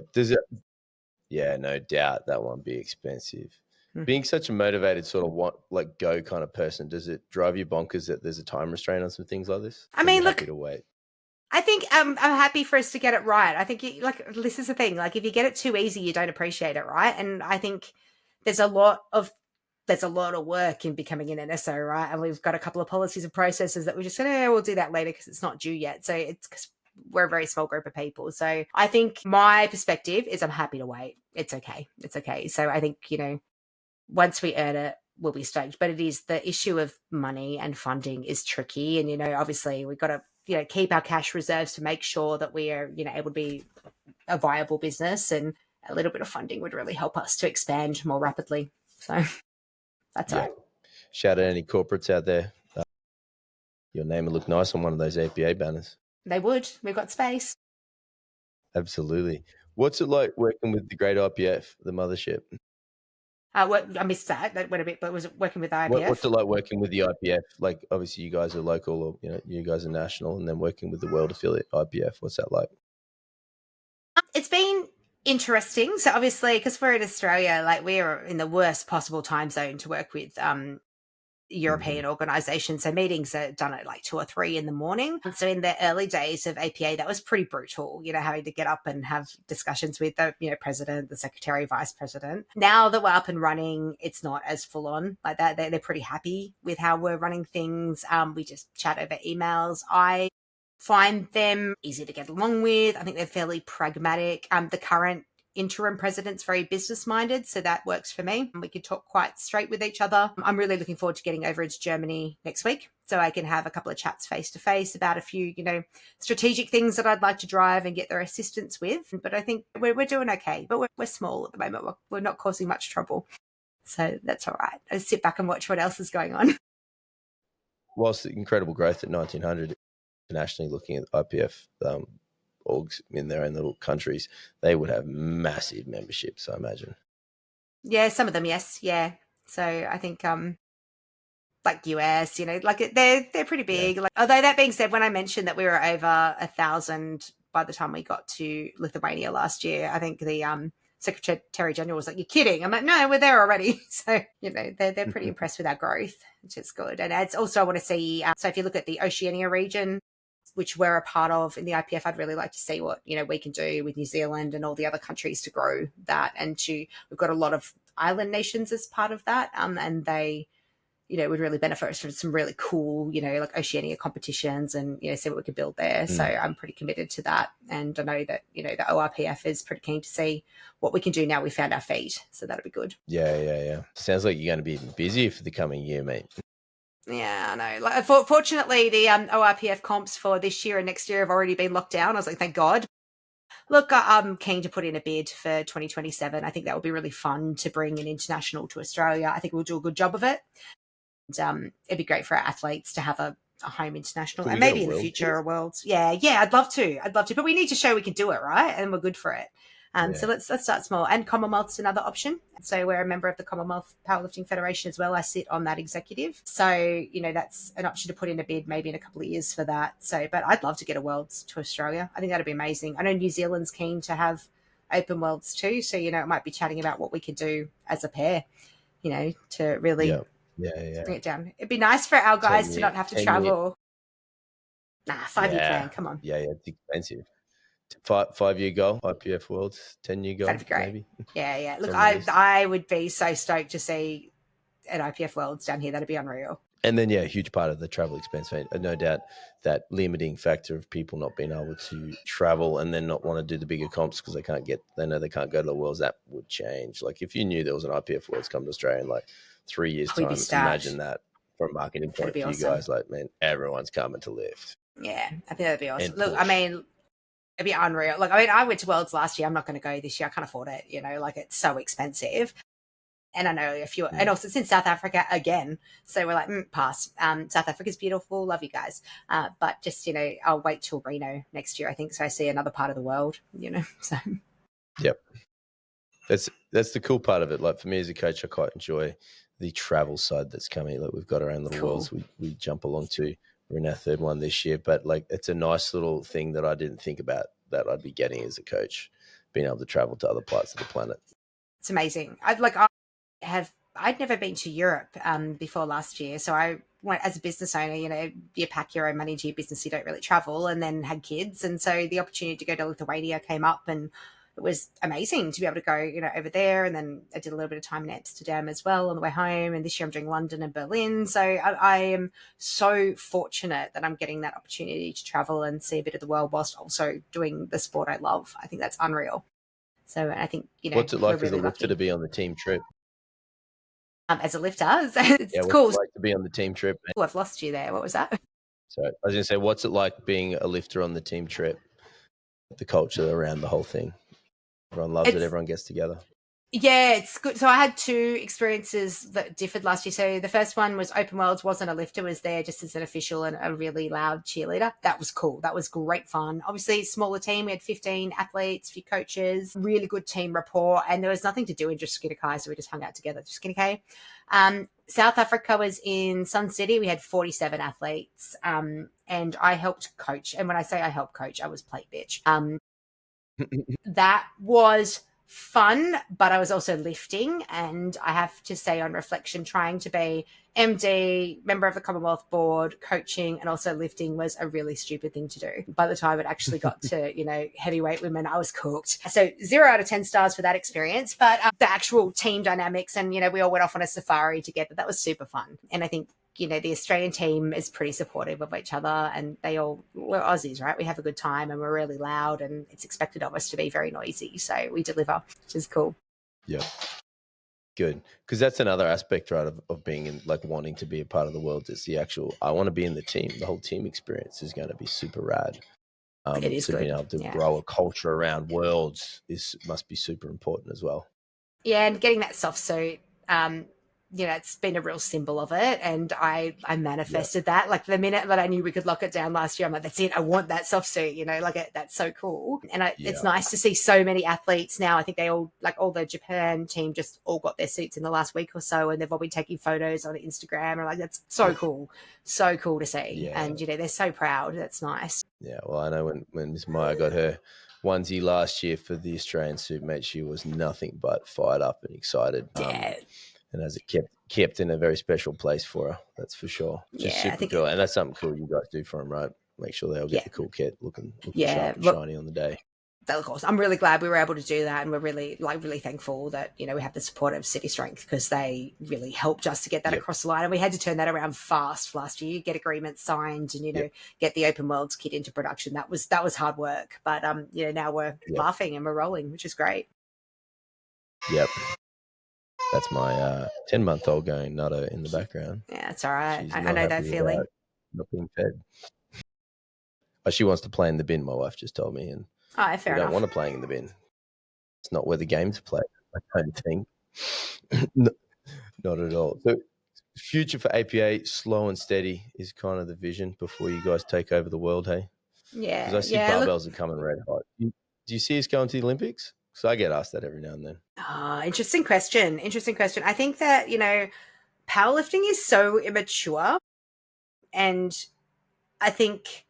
Yeah, no doubt that won't be expensive. Being such a motivated sort of go kind of person, does it drive you bonkers that there's a time restraint on some things like this? I mean, look, to wait. I think I'm happy for us to get it right. I think this is the thing. Like, if you get it too easy, you don't appreciate it, right? And I think there's a lot of work in becoming an NSO, right? And we've got a couple of policies and processes that we just said, we'll do that later because it's not due yet. So it's because we're a very small group of people. So I think my perspective is I'm happy to wait. It's okay. So I think, once we earn it, we'll be stoked. But it is the issue of money and funding is tricky. And, obviously we've got to, keep our cash reserves to make sure that we are, able to be a viable business, and a little bit of funding would really help us to expand more rapidly. So that's all right. Shout out any corporates out there. Your name would look nice on one of those APA banners. They would. We've got space. Absolutely. What's it like working with the great IPF, the mothership? I missed that. That went a bit, but was it working with the IPF? What's it like working with the IPF? Like, obviously, you guys are local, or you guys are national, and then working with the world affiliate IPF. What's that like? It's been interesting. So obviously, because we're in Australia, like we're in the worst possible time zone to work with European organizations. So meetings are done at like 2 or 3 in the morning. And so in the early days of APA, that was pretty brutal, having to get up and have discussions with the, president, the secretary, vice president. Now that we're up and running, it's not as full on like that. They're pretty happy with how we're running things. We just chat over emails. I find them easy to get along with. I think they're fairly pragmatic. The current interim president's very business minded, so that works for me. We can talk quite straight with each other. I'm really looking forward to getting over to Germany next week, so I can have a couple of chats face to face about a few, strategic things that I'd like to drive and get their assistance with. But I think we're doing okay. But we're small at the moment. We're not causing much trouble, so that's all right. I sit back and watch what else is going on. Whilst the incredible growth at 1900 internationally, looking at IPF orgs in their own little countries, they would have massive memberships, I imagine. Yeah, some of them, yes. Yeah. So I think like US, like they're pretty big. Yeah. Like, although that being said, when I mentioned that we were over 1,000 by the time we got to Lithuania last year, I think the Secretary General was like, "You're kidding." I'm like, "No, we're there already." So, they're pretty impressed with our growth, which is good. And it's also, I want to see, so if you look at the Oceania region, which we're a part of in the IPF, I'd really like to see what, we can do with New Zealand and all the other countries to grow that. And we've got a lot of island nations as part of that. And they, would really benefit from some really cool, like Oceania competitions and, see what we could build there. So I'm pretty committed to that. And I know that, the ORPF is pretty keen to see what we can do now we found our feet. So that'll be good. Yeah. Sounds like you're going to be busy for the coming year, mate. Yeah, I know. Like, fortunately, the ORPF comps for this year and next year have already been locked down. I was like, thank God. Look, I'm keen to put in a bid for 2027. I think that would be really fun to bring an international to Australia. I think we'll do a good job of it. And, it'd be great for our athletes to have a home international, and maybe in the future a worlds. Yeah, I'd love to. But we need to show we can do it, right? And we're good for it. So let's start small. And Commonwealth's another option. So we're a member of the Commonwealth Powerlifting Federation as well. I sit on that executive. So, that's an option to put in a bid maybe in a couple of years for that. So, but I'd love to get a Worlds to Australia. I think that'd be amazing. I know New Zealand's keen to have open Worlds too. So, it might be chatting about what we could do as a pair, to really bring it down. It'd be nice for our guys to not have to travel. 5-year plan. Come on. Yeah, it's expensive. 5-year goal, IPF Worlds, 10-year goal. That'd be great. Maybe. Yeah. Look, I would be so stoked to see an IPF Worlds down here. That'd be unreal. And then, a huge part of the travel expense, mate. No doubt that limiting factor of people not being able to travel and then not want to do the bigger comps because they know they can't go to the Worlds, that would change. Like, if you knew there was an IPF Worlds coming to Australia in like 3 years' time, imagine that from a marketing point of view, awesome. Guys. Like, man, everyone's coming to lift. Yeah, I think that'd be awesome. Look, I mean, it'd be unreal. Like, I went to Worlds last year. I'm not going to go this year. I can't afford it. Like, it's so expensive. And I know a few, and also it's in South Africa again. So we're like, pass. South Africa's beautiful. Love you guys. But just, I'll wait till Reno next year, I think. So I see another part of the world, so. Yep. That's the cool part of it. Like, for me as a coach, I quite enjoy the travel side that's coming. Like, we've got our own little worlds we jump along to. We're in our 3rd one this year, but like, it's a nice little thing that I didn't think about that I'd be getting as a coach, being able to travel to other parts of the planet. It's amazing. I'd never been to Europe before last year. So I went as a business owner, you pack your own money into your business, you don't really travel, and then had kids. And so the opportunity to go to Lithuania came up, and it was amazing to be able to go, over there. And then I did a little bit of time in Amsterdam as well on the way home. And this year I'm doing London and Berlin. So I am so fortunate that I'm getting that opportunity to travel and see a bit of the world whilst also doing the sport I love. I think that's unreal. So I think, what's it like as a lifter to be on the team trip? as a lifter. So it's what's cool. it like to be on the team trip? Oh, I've lost you there. What was that? So I was going to say, what's it like being a lifter on the team trip? The culture around the whole thing. Everyone loves it. Everyone gets together. Yeah, it's good. So I had two experiences that differed last year. So the first one was Open Worlds, wasn't a lifter, was there just as an official and a really loud cheerleader. That was cool. That was great fun. Obviously, smaller team. We had 15 athletes, a few coaches, really good team rapport, and there was nothing to do in just Skinnakai, so we just hung out together, just Skinnakai. South Africa was in Sun City. We had 47 athletes, and I helped coach. And when I say I helped coach, I was plate bitch. That was fun, but I was also lifting, and I have to say on reflection, trying to be MD, member of the Commonwealth Board, coaching and also lifting was a really stupid thing to do. By the time it actually got to, heavyweight women, I was cooked. So 0 out of 10 stars for that experience, but the actual team dynamics and, we all went off on a safari together. That was super fun. And I think, the Australian team is pretty supportive of each other, and we're Aussies, right? We have a good time and we're really loud, and it's expected of us to be very noisy. So we deliver, which is cool. Yeah. Good. Because that's another aspect, right, of being in, wanting to be a part of the world. It's the actual, I want to be in the team. The whole team experience is going to be super rad. It is so good. being able to grow a culture around worlds must be super important as well. Yeah, and getting that soft suit, it's been a real symbol of it. And I manifested that. Like the minute that I knew we could lock it down last year, I'm like, that's it. I want that soft suit, that's so cool. And it's nice to see so many athletes now. I think they all, all the Japan team just all got their suits in the last week or so, and they've all been taking photos on Instagram. And that's so cool. So cool to see. Yeah. And, they're so proud. That's nice. Yeah. Well, I know when Miss Maya got her onesie last year for the Australian suit, mate, she was nothing but fired up and excited. Yeah. And as it kept in a very special place for her, that's for sure. Just super cool. And that's something cool you guys do for them, right? Make sure they all get the cool kit looking sharp and shiny on the day. Of course, I'm really glad we were able to do that, and we're really thankful that we have the support of City Strength, because they really helped us to get that across the line, and we had to turn that around fast last year, get agreements signed, and get the Open Worlds kit into production. That was hard work, but now we're laughing and we're rolling, which is great. Yep. That's my 10-month-old going nutto in the background. Yeah, it's all right. I know that feeling. Not being fed. Oh, she wants to play in the bin, my wife just told me. And fair enough. Don't want to play in the bin. It's not where the games are played, I don't think. Not at all. So future for APA, slow and steady is kind of the vision before you guys take over the world, hey? Yeah. Because I see barbells are coming red hot. Do you see us going to the Olympics? Because I get asked that every now and then. Oh, interesting question. I think that, powerlifting is so immature. And I think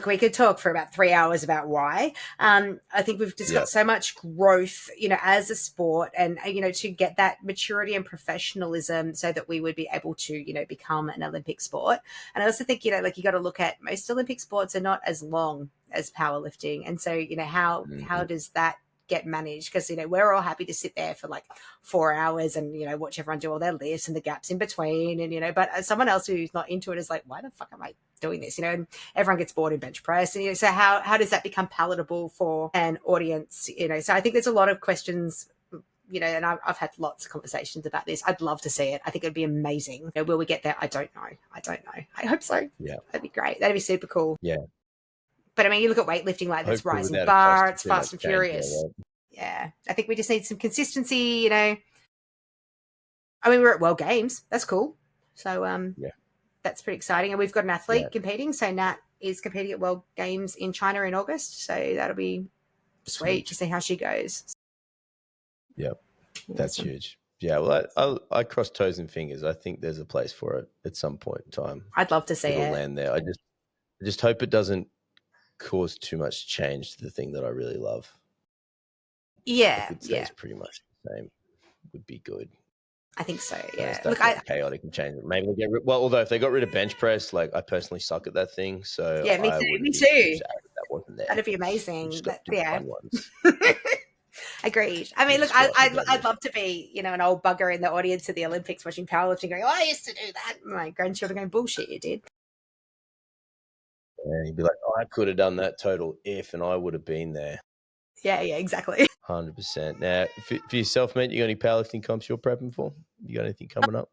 we could talk for about 3 hours about why. I think we've just got so much growth, as a sport, and, to get that maturity and professionalism so that we would be able to, become an Olympic sport. And I also think, you got to look at most Olympic sports are not as long as powerlifting. And so, how does that get managed? Because we're all happy to sit there for 4 hours and watch everyone do all their lifts and the gaps in between, and but someone else who's not into it is like, why the fuck am I doing this? And everyone gets bored in bench press, and so how does that become palatable for an audience? So I think there's a lot of questions, and I've had lots of conversations about this. I'd love to see it. I think it'd be amazing. Will we get there? I don't know. I hope so. Yeah, that'd be great. That'd be super cool. Yeah. But I mean, you look at weightlifting, it's Rising Bar, it's Fast and Furious. Yeah. I think we just need some consistency, I mean, we're at World Games. That's cool. So that's pretty exciting. And we've got an athlete competing. So Nat is competing at World Games in China in August. So that'll be sweet to see how she goes. Yep. That's huge. Yeah, well, I cross toes and fingers. I think there's a place for it at some point in time. I'd love to see it land there. I just hope it doesn't cause too much change to the thing that I really love. Yeah, if it stays pretty much the same, would be good. I think so. Yeah, look, chaotic and change it. Maybe we'll get although if they got rid of bench press, I personally suck at that thing. So yeah, me too. Me too. That wasn't there. That'd be amazing. Yeah. Agreed. I mean, look, I'd love to be, an old bugger in the audience of the Olympics watching powerlifting, going, "Oh, I used to do that." My grandchildren going, "Bullshit, you did." Yeah, you'd be like, "Oh, I could have done that total if, and I would have been there." Yeah, exactly. 100%. Now, for yourself, mate, you got any powerlifting comps you're prepping for? You got anything coming up?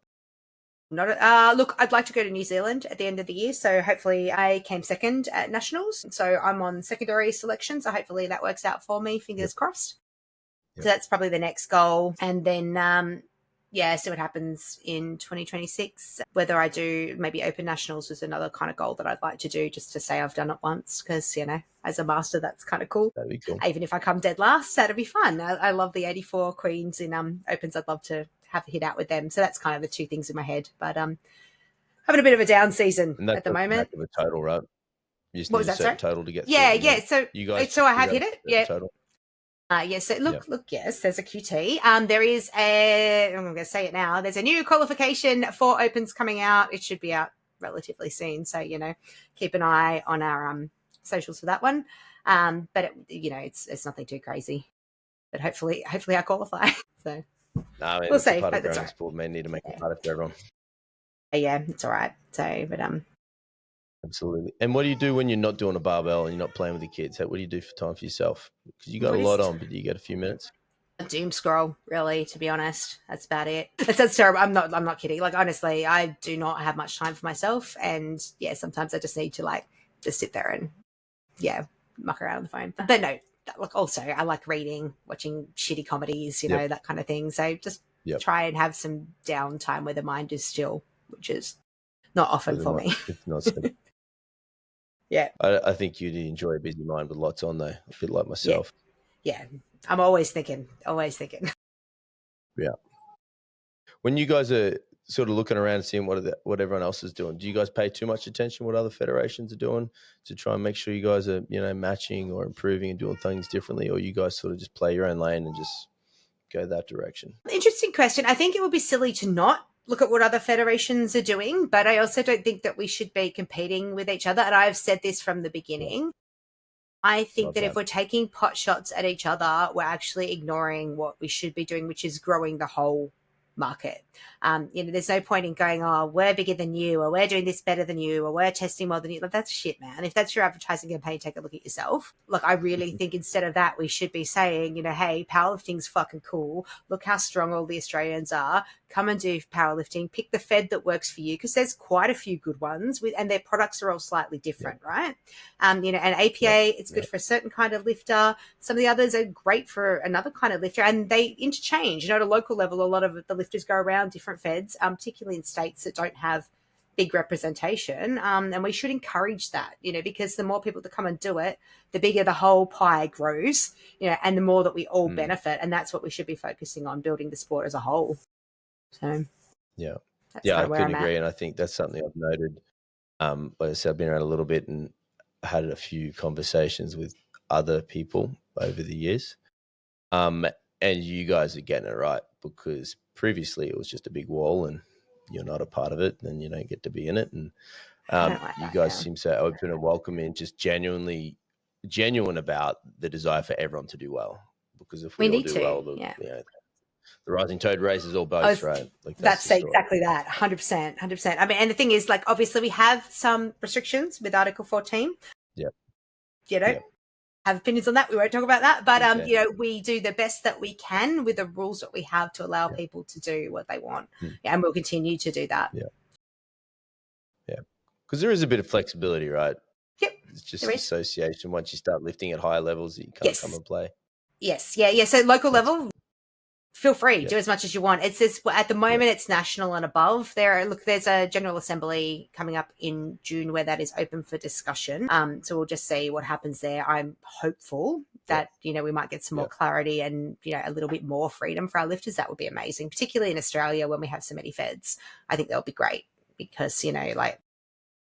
Look, I'd like to go to New Zealand at the end of the year. So hopefully I came second at Nationals. So I'm on secondary selection. So hopefully that works out for me. Fingers crossed. Yep. So that's probably the next goal. And then, see what happens in 2026. Whether I do maybe Open Nationals is another kind of goal that I'd like to do, just to say I've done it once, because, as a master, that's kind of cool. That'd be cool. Even if I come dead last, that'd be fun. I love the 84 Queens in Opens. I'd love to have a hit out with them. So that's kind of the two things in my head. But having a bit of a down season at the moment. Of a total, right? You just what need was a that, certain total to get through. Yeah. So you guys, so I have hit it. Yeah. Total. Yes. So look, yes, there's a QT. There is I'm going to say it now. There's a new qualification for Opens coming out. It should be out relatively soon. So, keep an eye on our socials for that one. But it's nothing too crazy. But hopefully I qualify. So we'll see. Part of growing sport, may need to make it harder for everyone. Yeah, it's all right. So, but absolutely. And what do you do when you're not doing a barbell and you're not playing with your kids? What do you do for time for yourself? Because you got a lot on, but do you get a few minutes? Doom scroll, really, to be honest. That's about it. That sounds terrible. I'm not kidding. Like, honestly, I do not have much time for myself. And sometimes I just need to just sit there and muck around on the phone. But no, also I like reading, watching shitty comedies, that kind of thing. So just try and have some downtime where the mind is still, which is not often for me. It's not so. Yeah. I think you'd enjoy a busy mind with lots on, though. A bit like myself. Yeah. I'm always thinking. Yeah. When you guys are sort of looking around and seeing what everyone else is doing, do you guys pay too much attention what other federations are doing to try and make sure you guys are, matching or improving and doing things differently, or you guys sort of just play your own lane and just go that direction? Interesting question. I think it would be silly to not look at what other federations are doing, but I also don't think that we should be competing with each other. And I've said this from the beginning. I think that if we're taking pot shots at each other, we're actually ignoring what we should be doing, which is growing the whole market. There's no point in going, oh, we're bigger than you, or we're doing this better than you, or we're testing more than you. Like, that's shit, man. If that's your advertising campaign, take a look at yourself. Look, I really think instead of that, we should be saying, hey, powerlifting's fucking cool. Look how strong all the Australians are. Come and do powerlifting. Pick the fed that works for you, because there's quite a few good ones, and their products are all slightly different, right? And APA, it's good for a certain kind of lifter. Some of the others are great for another kind of lifter, and they interchange. At a local level, a lot of the lifters go around different feds, particularly in states that don't have big representation. And we should encourage that, because the more people that come and do it, the bigger the whole pie grows, and the more that we all benefit. And that's what we should be focusing on, building the sport as a whole. So, I couldn't agree. And I think that's something I've noted. Like I said, I've been around a little bit and had a few conversations with other people over the years. And you guys are getting it right, because previously it was just a big wall and you're not a part of it and you don't get to be in it. And you guys seem so open and welcoming, just genuine about the desire for everyone to do well. Because if we all do well, the rising toad raises all boats, right? Like that's exactly that. 100%. I mean, and the thing is, obviously we have some restrictions with Article 14. Have opinions on that. We won't talk about that. But, we do the best that we can with the rules that we have to allow people to do what they want. And we'll continue to do that. Yeah. Because there is a bit of flexibility, right? Yep. It's just association. Once you start lifting at higher levels, you can't come and play. Yes. Yeah. So local level, feel free, do as much as you want. It's just at the moment it's national and above. There's a General Assembly coming up in June where that is open for discussion. So we'll just see what happens there. I'm hopeful that we might get some more clarity and a little bit more freedom for our lifters. That would be amazing, particularly in Australia when we have so many feds. I think that would be great, because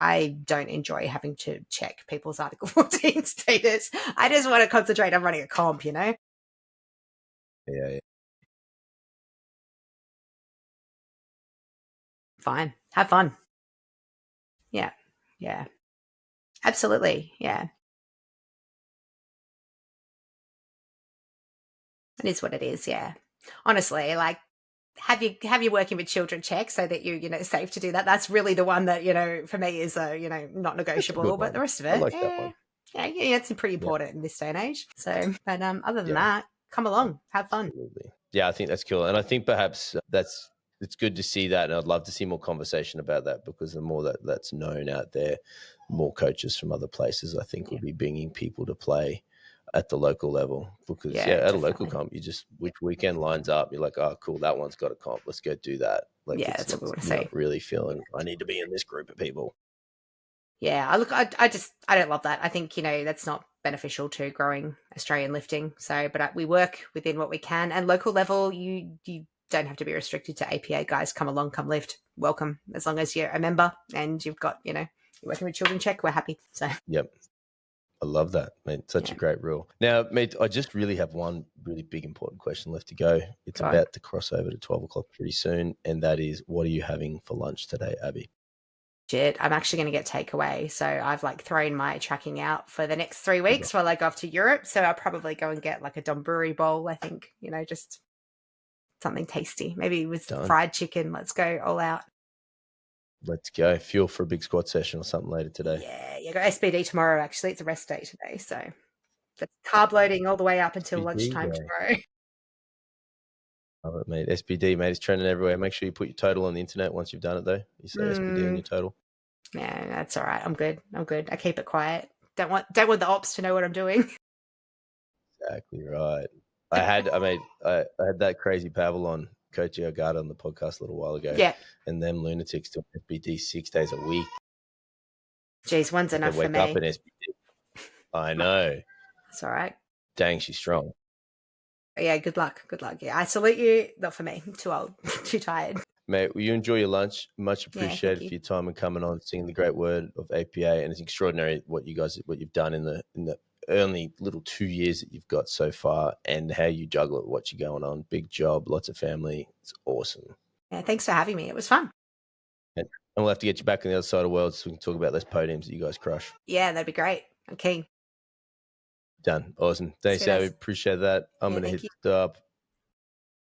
I don't enjoy having to check people's Article 14 status. I just want to concentrate on running a comp. Yeah. Fine. Have fun. Yeah. Absolutely. Yeah. It is what it is. Yeah. Honestly, have you working with children check so that you're safe to do that. That's really the one that, for me is not negotiable, but the rest of it. I like that one. Yeah. It's pretty important in this day and age. So, but other than that, come along, have fun. Absolutely. Yeah, I think that's cool. And I think perhaps that's it's good to see that, and I'd love to see more conversation about that, because the more that's known out there, more coaches from other places, I think, will be bringing people to play at the local level. Because at definitely. a local comp, you just, which weekend lines up, you're like, oh cool, that one's got a comp, let's go do that. Like, that's what we want to you're see. not really feeling I need to be in this group of people. Yeah, I don't love that. I think, that's not beneficial to growing Australian lifting. So, but we work within what we can, and local level, you don't have to be restricted to APA guys. Come along, come lift, welcome. As long as you're a member and you've got, you're working with Children Check, we're happy. So, yep. I love that, mate. Such a great rule. Now, mate, I just really have one really big important question left to go. It's about to cross over to 12 o'clock pretty soon, and that is, what are you having for lunch today, Abbi? I'm actually going to get takeaway. So I've thrown my tracking out for the next 3 weeks while I go off to Europe. So I'll probably go and get a Donburi bowl, I think, just something tasty. Maybe with fried chicken. Let's go all out. Let's go. Fuel for a big squat session or something later today. Yeah, got SBD tomorrow, actually. It's a rest day today. So that's carb loading all the way up until lunchtime tomorrow. Love it, mate. SBD, mate, is trending everywhere. Make sure you put your total on the internet once you've done it, though. You say SBD on your total. Yeah, that's all right. I'm good. I keep it quiet. Don't want the ops to know what I'm doing. Exactly right. I had that crazy Pavel on, Coach Ogata, on the podcast a little while ago. Yeah. And them lunatics do SBD 6 days a week. Jeez, one's enough for me. Wake up in SBD. I know. It's all right. Dang, she's strong. Yeah, good luck. Yeah, I salute you. Not for me. I'm too old. Too tired. Mate, will you enjoy your lunch? Much appreciated for your time and coming on, singing the great word of APA. And it's extraordinary what you've done in the only little 2 years that you've got so far, and how you juggle it, what you're going on. Big job, lots of family. It's awesome. Yeah, thanks for having me. It was fun. And we'll have to get you back on the other side of the world so we can talk about those podiums that you guys crush. Yeah, that'd be great. I'm keen. Done. Awesome. Thanks, Abbi. Appreciate that. I'm going to hit up